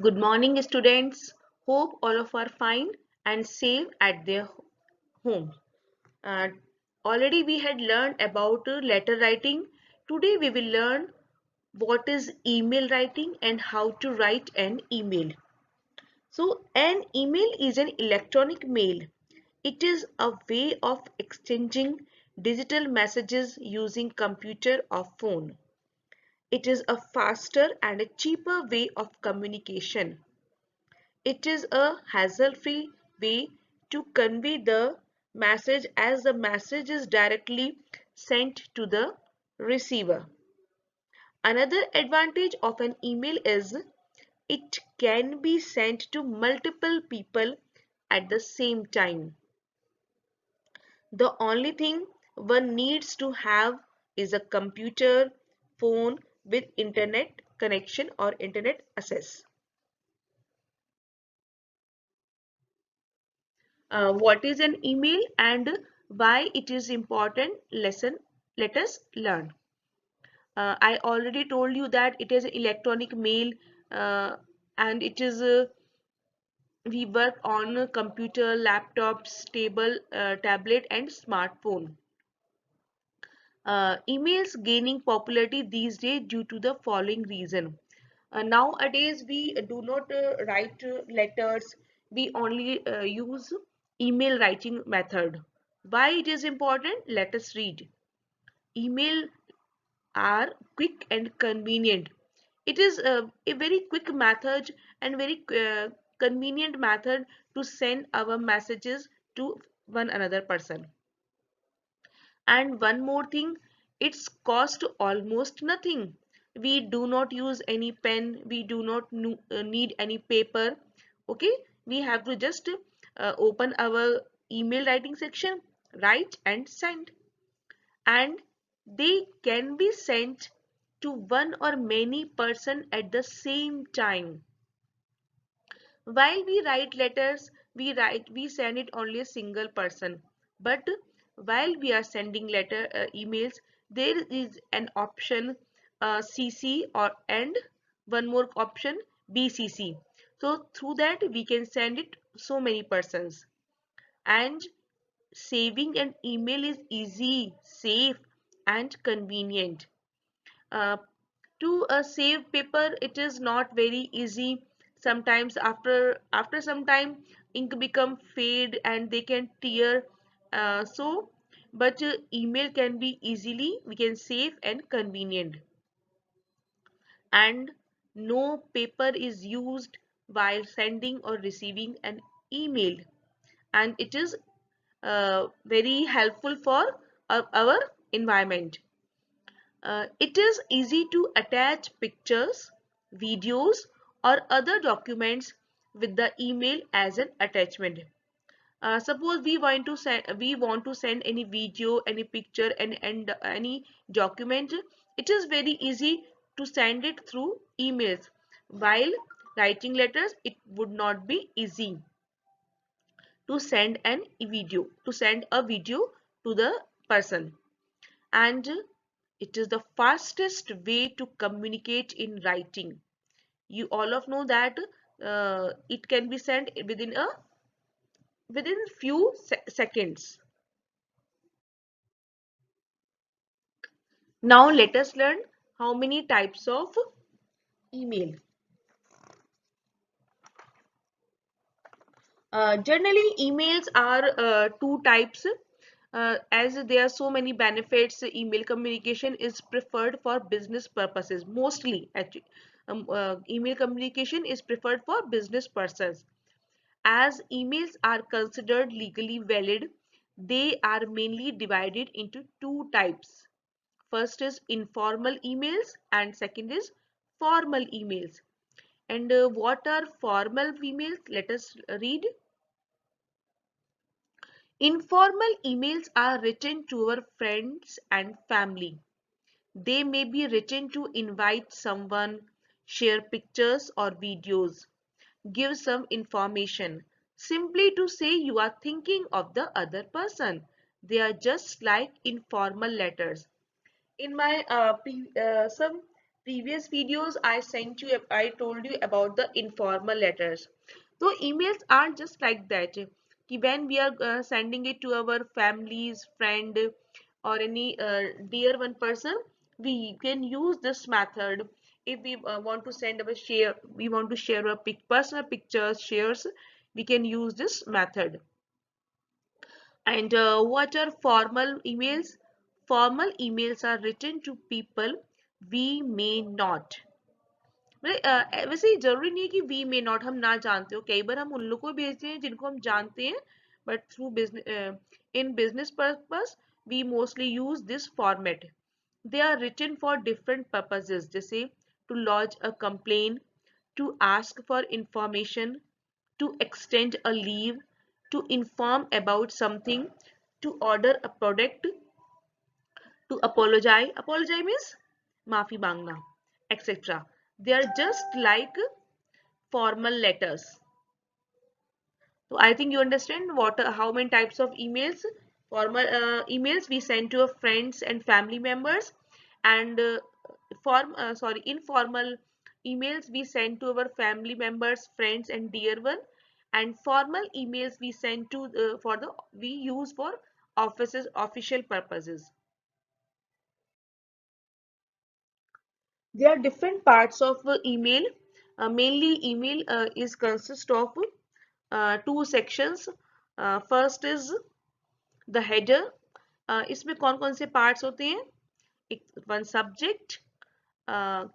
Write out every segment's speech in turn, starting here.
Good morning, students. Hope all of are fine and safe at their home. Uh, Already we had learned about letter writing. Today we will learn what is email writing and how to write an email. So an email is an electronic mail. It is a way of exchanging digital messages using computer or phone. It is a faster and a cheaper way of communication. It is a hassle-free way to convey the message as the message is directly sent to the receiver. Another advantage of an email is it can be sent to multiple people at the same time. The only thing one needs to have is a computer, phone with internet connection or internet access. What is an email and why it is important lesson, let us learn. I already told you that it is electronic mail, uh, and it is we work on a computer, laptops, tablet and smartphone. Emails gaining popularity these days due to the following reason. Nowadays we do not write letters, we only use email writing method. Why it is important? Let us read. Email are quick and convenient. It is a very quick method and very convenient method to send our messages to one another person. And one more thing, it's cost almost nothing. We do not use any pen, we do not need any paper. Okay, we have to just open our email writing section, write and send. And they can be sent to one or many person at the same time. While we write letters, we send it only a single person. But while we are sending emails, there is an option CC or and one more option BCC. So through that we can send it so many persons. And saving an email is easy, safe, and convenient. Uh, to save paper, it is not very easy. Sometimes after some time, ink become fade and they can tear. But email can be easily we can save and convenient. And no paper is used while sending or receiving an email. And it is very helpful for our environment. It is easy to attach pictures, videos, or other documents with the email as an attachment. Suppose we want to send any video, any picture, and any document. It is very easy to send it through emails. While writing letters, it would not be easy to send a video to the person. And it is the fastest way to communicate in writing. You all of know that it can be sent within few seconds. Now let us learn how many types of email. Generally, emails are two types. As there are so many benefits, email communication is preferred for business purposes. Mostly, actually, email communication is preferred for business purposes. As emails are considered legally valid, they are mainly divided into two types. First is informal emails and second is formal emails. And what are formal emails? Let us read. Informal emails are written to our friends and family. They may be written to invite someone, share pictures or videos, give some information, simply to say you are thinking of the other person. They are just like informal letters. In my some previous videos I told you about the informal letters. So emails are just like that. कि when we are sending it to our families, friend, or any dear one person, we can use this method. If we want to send our share, we want to share a personal pictures, shares, we can use this method. And what are formal emails? Formal emails are written to people we may not. वैसे ही जरूरी नहीं है कि we may not हम ना जानते हो, कई बार हम उन लोगों को भेजते हैं जिनको हम जानते हैं, but through business in business purpose we mostly use this format. They are written for different purposes, जैसे to launch a complain, to ask for information, to extend a leave, to inform about something, to order a product, to apologize. Apologize means maafi mangna, etc. They are just like formal letters. So I think you understand what how many types of emails. Formal emails we send to our friends and family members, and informal emails we send to our family members, friends, and dear one. And formal emails we send to we use for offices official purposes. There are different parts of email. Mainly email is consist of two sections. First is the header. इसमें कौन कौन से parts होते हैं? One subject. uh,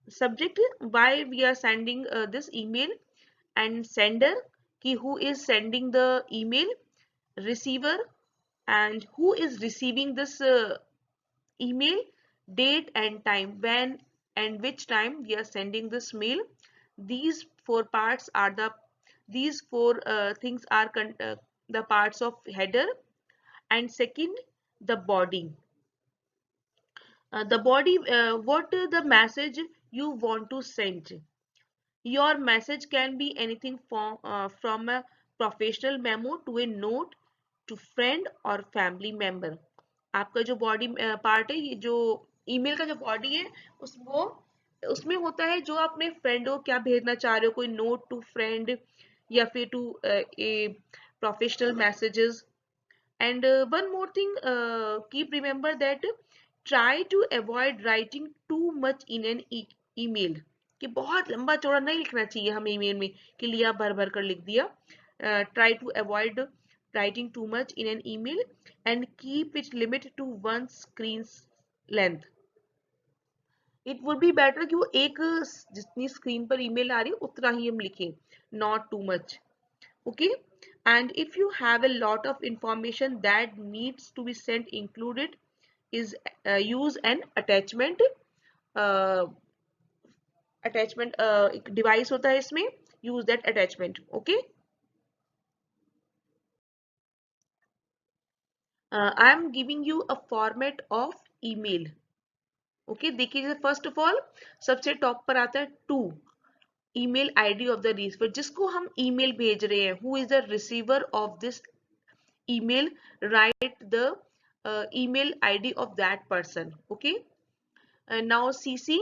Subject, why we are sending this email, and sender, ki who is sending the email, receiver, and who is receiving this email, date and time, when and which time we are sending this mail. These four parts are these four things are the parts of header. And second, the body. The body, what the message you want to send. Your message can be anything from a professional memo to a note to friend or family member. आपका जो body part है, ये जो email का जो body है, उसमें होता है जो आप अपने फ्रेंड को क्या भेजना चाह रहे हो, कोई नोट टू फ्रेंड या फिर to a professional messages. And one more thing, keep remember that try to avoid writing too much in an email. कि बहुत लंबा चौड़ा नहीं लिखना चाहिए हम ईमेल में कि लिया भर भर कर लिख दिया. Try to avoid writing too much in an email and keep it limit to one screen's length. It would be better कि वो एक जितनी स्क्रीन पर ईमेल आ रही है उतना ही हम लिखें, not too much. Okay, and if you have a lot of information that needs to be sent, included is use an attachment. uh, Attachment एक device होता है इसमें, use that attachment. Okay, I am giving you a format of email. Okay, देखिए first of all सबसे top पर आता है to, email ID of the receiver, जिसको हम email भेज रहे हैं, who is the receiver of this email, write the email ID of that person. Okay, and now CC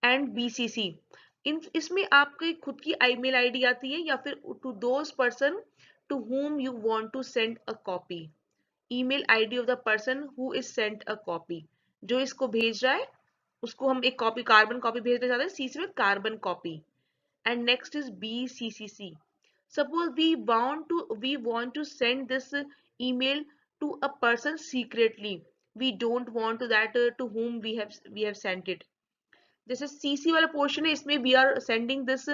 and BCC. इसमें आपकी खुद की ईमेल आईडी आती है या फिर to those person to whom you want to send a copy. Email ID of the person who is sent a copy, जो इसको भेज रहा है उसको हम एक कॉपी, कार्बन कॉपी भेजना चाहते हैं, सीसी में carbon copy. And next is BCCC. Suppose we want to send this email to a person secretly. We don't want that to whom we have sent it. जैसे CC वाला portion है, इसमें we are sending this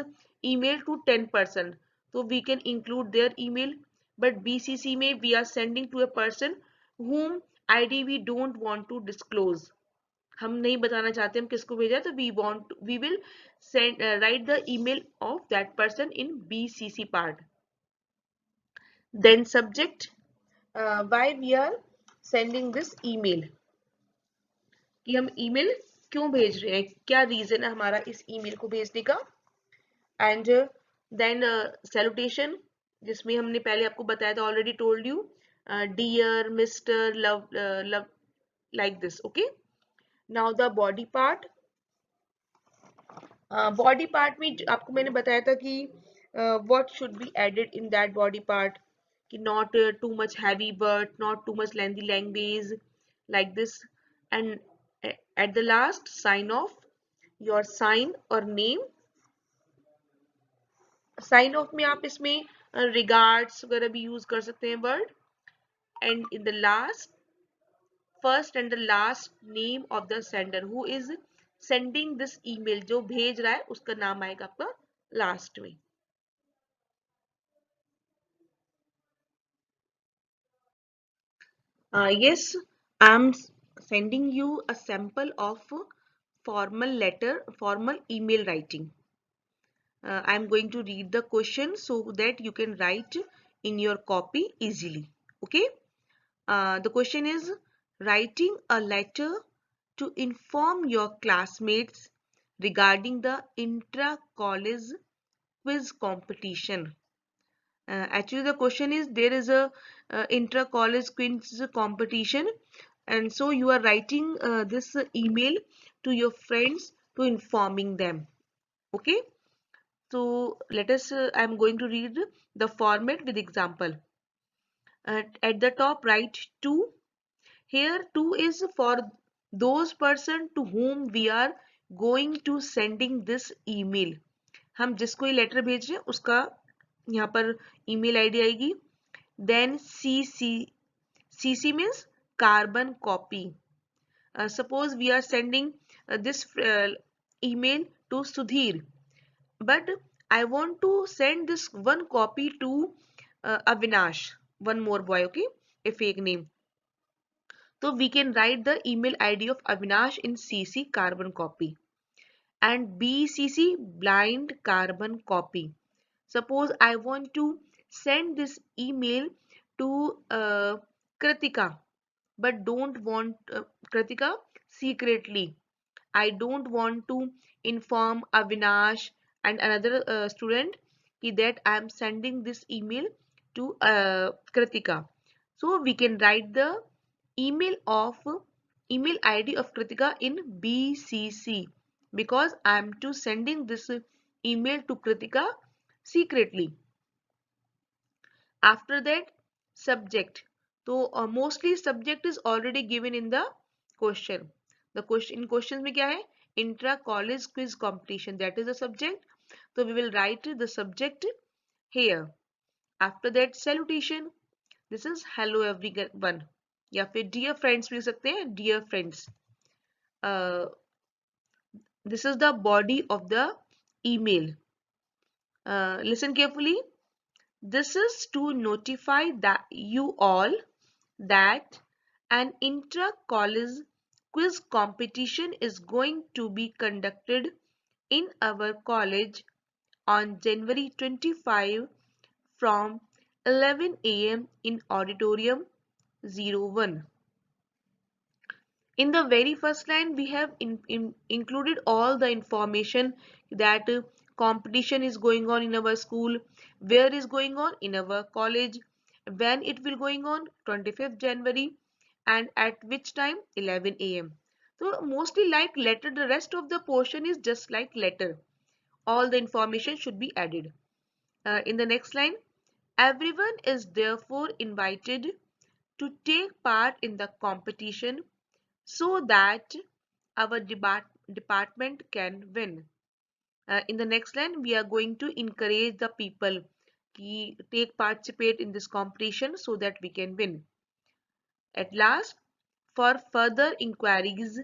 email to 10 person, so we can include their email. But BCC में we are sending to a person whom ID we don't want to disclose. हम नहीं बताना चाहते हम किसको भेजा, तो we will send write the email of that person in BCC part. Then subject, why we are sending this email, कि हम email क्यों भेज रहे हैं, क्या रीजन है हमारा इस email को भेजने का. And then salutation, जिसमें हमने पहले आपको बताया था, already told you, dear, Mr., love, like this. Okay. Now the body part. Body part में आपको मैंने बताया था कि what should be added in that body part, कि not too much heavy but not too much lengthy language, like this. And at the last sign off, your sign और name. Sign off में आप इसमें regards वगैरह भी use कर सकते हैं word. And in the last, first and the last name of the sender who is sending this email, जो भेज रहा है उसका नाम आएगा आपका लास्ट में. Yes, I'm sending you a sample of formal letter, formal email writing. I'm going to read the question so that you can write in your copy easily. Okay. The question is writing a letter to inform your classmates regarding the intra-college quiz competition. Actually, the question is there is a intra-college quiz competition, and so you are writing this email to your friends to informing them. Okay, so let us. I'm going to read the format with example. At the top, write to. Here, to is for those person to whom we are going to sending this email. हम जिसको ये letter भेज रहे हैं उसका यहाँ पर email ID आएगी. Then CC means carbon copy. Suppose we are sending this email to Sudhir, but I want to send this one copy to Avinash, one more boy, okay, a fake name. So we can write the email ID of Avinash in CC carbon copy and BCC blind carbon copy. Suppose I want to send this email to Kritika, but don't want Kritika secretly. I don't want to inform Avinash and another student that I am sending this email to Kritika. So we can write the email of email ID of Kritika in BCC because I am to sending this email to Kritika secretly. After that, subject. So mostly subject is already given in the question. The question in questions में क्या है? Intra college quiz competition, that is the subject. So we will write the subject here. After that, salutation. This is hello everyone. या फिर dear friends भी लिख सकते हैं, dear friends. This is the body of the email. Listen carefully. This is to notify that you all that an intra-college quiz competition is going to be conducted in our college on January 25 from 11 a.m. in auditorium 01. In the very first line, we have included all the information that competition is going on in our school, where is going on in our college, when it will going on 25th January, and at which time 11 a.m. So mostly like letter, the rest of the portion is just like letter. All the information should be added. In the next line, everyone is therefore invited to take part in the competition so that our department can win. In the next line, we are going to encourage the people to take participate in this competition so that we can win. At last, for further inquiries,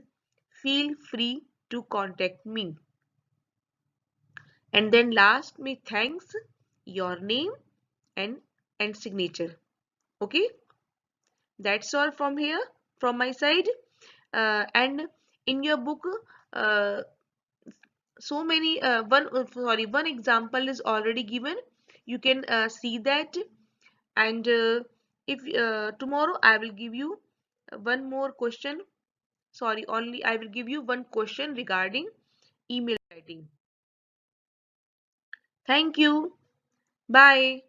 feel free to contact me. And then last, me thanks, your name and signature. Okay, that's all from here from my side. And in your book, uh, so many one example is already given. You can see that. And if tomorrow I will give you one more question, sorry, only I will give you one question regarding email writing. Thank you. Bye.